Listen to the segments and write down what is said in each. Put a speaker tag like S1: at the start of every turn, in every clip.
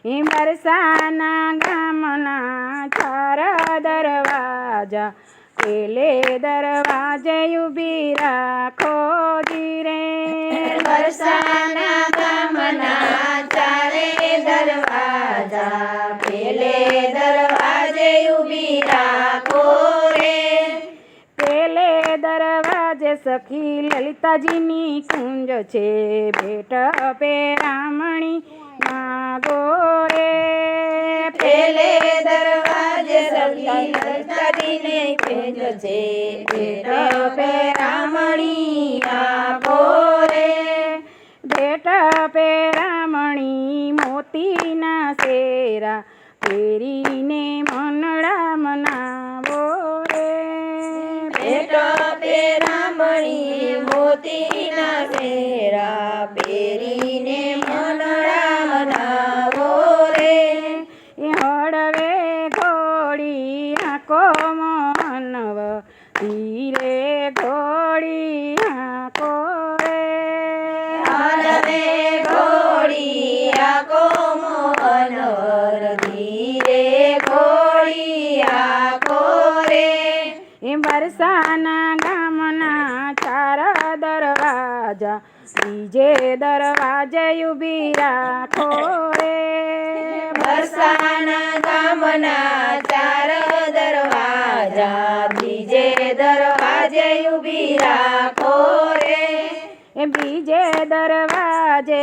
S1: બરસાના ગામના ચાર દરવાજા, પેલે દરવાજે ઊભી રાખો રે.
S2: બરસાના ગામના ચારે દરવાજા, પેલે દરવાજે ઊભી રાખો રે.
S1: પેલે દરવાજે સખી લલિતાજીની કુંજ છે, ભેટ પેરામણી માગો રે.
S2: પેલે દરવાજે સખી લલિતાજીની કુંજ છે, ભેટ પેરામણી આપો રે.
S1: ભેટ પેરામણી મોતીના શેરા, પહેરીને મનડા મનાવો રે.
S2: ભેટ પેરામણી મોતીના શેરા, પહેરીને મનડા મનાવો રે.
S1: હળવે ઘોડી આંકો મનવ, ધીરે ઘોડી આંકો રે.
S2: હળવે ઘોડી આંકો મનોહર, ધીરે ઘોડી આંકો રે.
S1: બરસાના ગામના ચાર દરવાજા, બીજે દરવાજે ઊભી રાખો રે.
S2: બરસાના ગામના ચાર દરવાજા, બીજે દરવાજે ઊભી રાખો રે.
S1: બીજે દરવાજે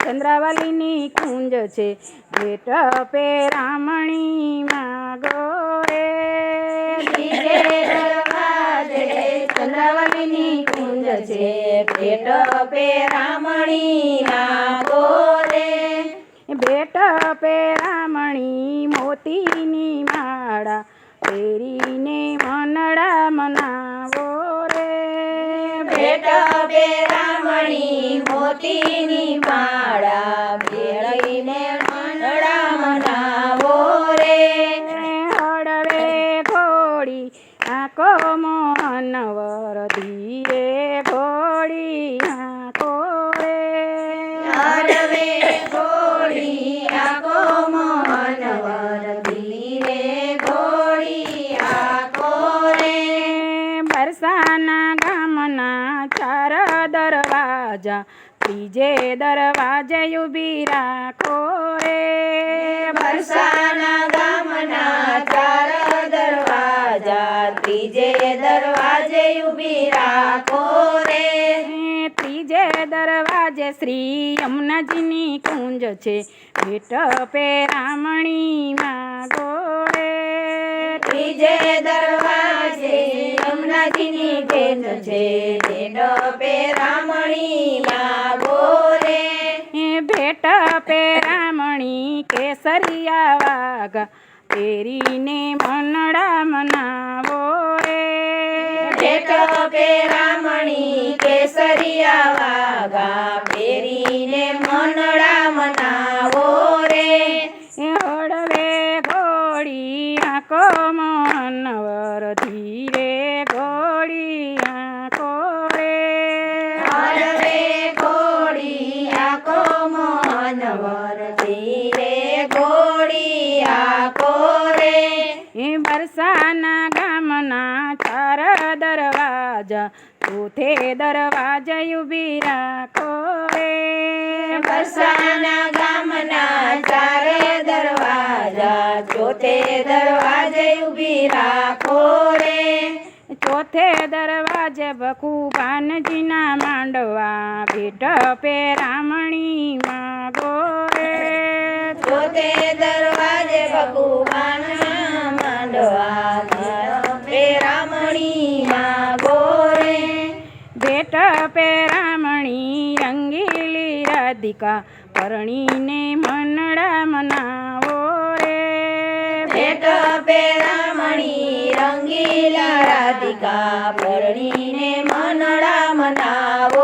S1: ચંદ્રાવલીની કુંજ છે, ભેટ પેરામણી માગો રે.
S2: બીજે દરવાજે ચંદ્રાવલીની કુંજ છે, ભેટ પેરામણી માગો રે.
S1: ભેટ પેરામણી મોતીની માળા, પહેરીને મનડા મનાવો રે.
S2: ભેટ પેરામણી મોતીની માળા, પહેરીને મનડા મનાવો રે.
S1: હળવે ઘોડી આંકો મોહનવર, ધીરે ઘોડી આંકો રે.
S2: હળવે ઘોડી આંકો મનોહર, ધીરે ઘોડી આંકો રે.
S1: બરસાના ગામના ચાર દરવાજા, ત્રીજે દરવાજે ઊભી રાખો રે.
S2: બરસાના ગામના ચાર દરવાજા, ત્રીજે દરવાજે ઊભી રાખો રે.
S1: ત્રીજે દરવાજે શ્રી યમુનાજીની કુંજ છે, ભેટ પેરામણી માગો રે.
S2: ત્રીજે દરવાજે યમુનાજીની કુંજ છે, ભેટ પેરામણી માગો રે.
S1: ભેટ પેરામણી કેસરિયા વાઘા, પહેરીને મનડા મનાવો રે.
S2: ભેટ પેરામણી કેસરિયા વાઘા, પહેરીને મનડા મનાવો રે.
S1: હળવે ઘોડી આંકો મનવર, ધીરે ઘોડી આંકો રે.
S2: હળવે ઘોડી આંકો મનોહર, ધીરે ઘોડી આંકો રે.
S1: બરસાના ગામના ચાર દરવાજા, ચોથે દરવાજે ઊભી રાખો રે.
S2: બરસાના ગામના ચાર દરવાજા, ચોથે દરવાજે ઊભી રાખો રે.
S1: ચોથે દરવાજે ભકુભાનજીના માંડવા, ભેટ પેરામણી માગો રે.
S2: ચોથે દરવાજે ભગવાનના માંડવા, પેરામણી માગો રે.
S1: ભેટ પેરામણી રંગીલી રાધિકા, પરણીને મનડા મનાવો રે.
S2: ભેટ પેરામણી રંગીલા રાધિકા, પરણીને મનડા મનાવો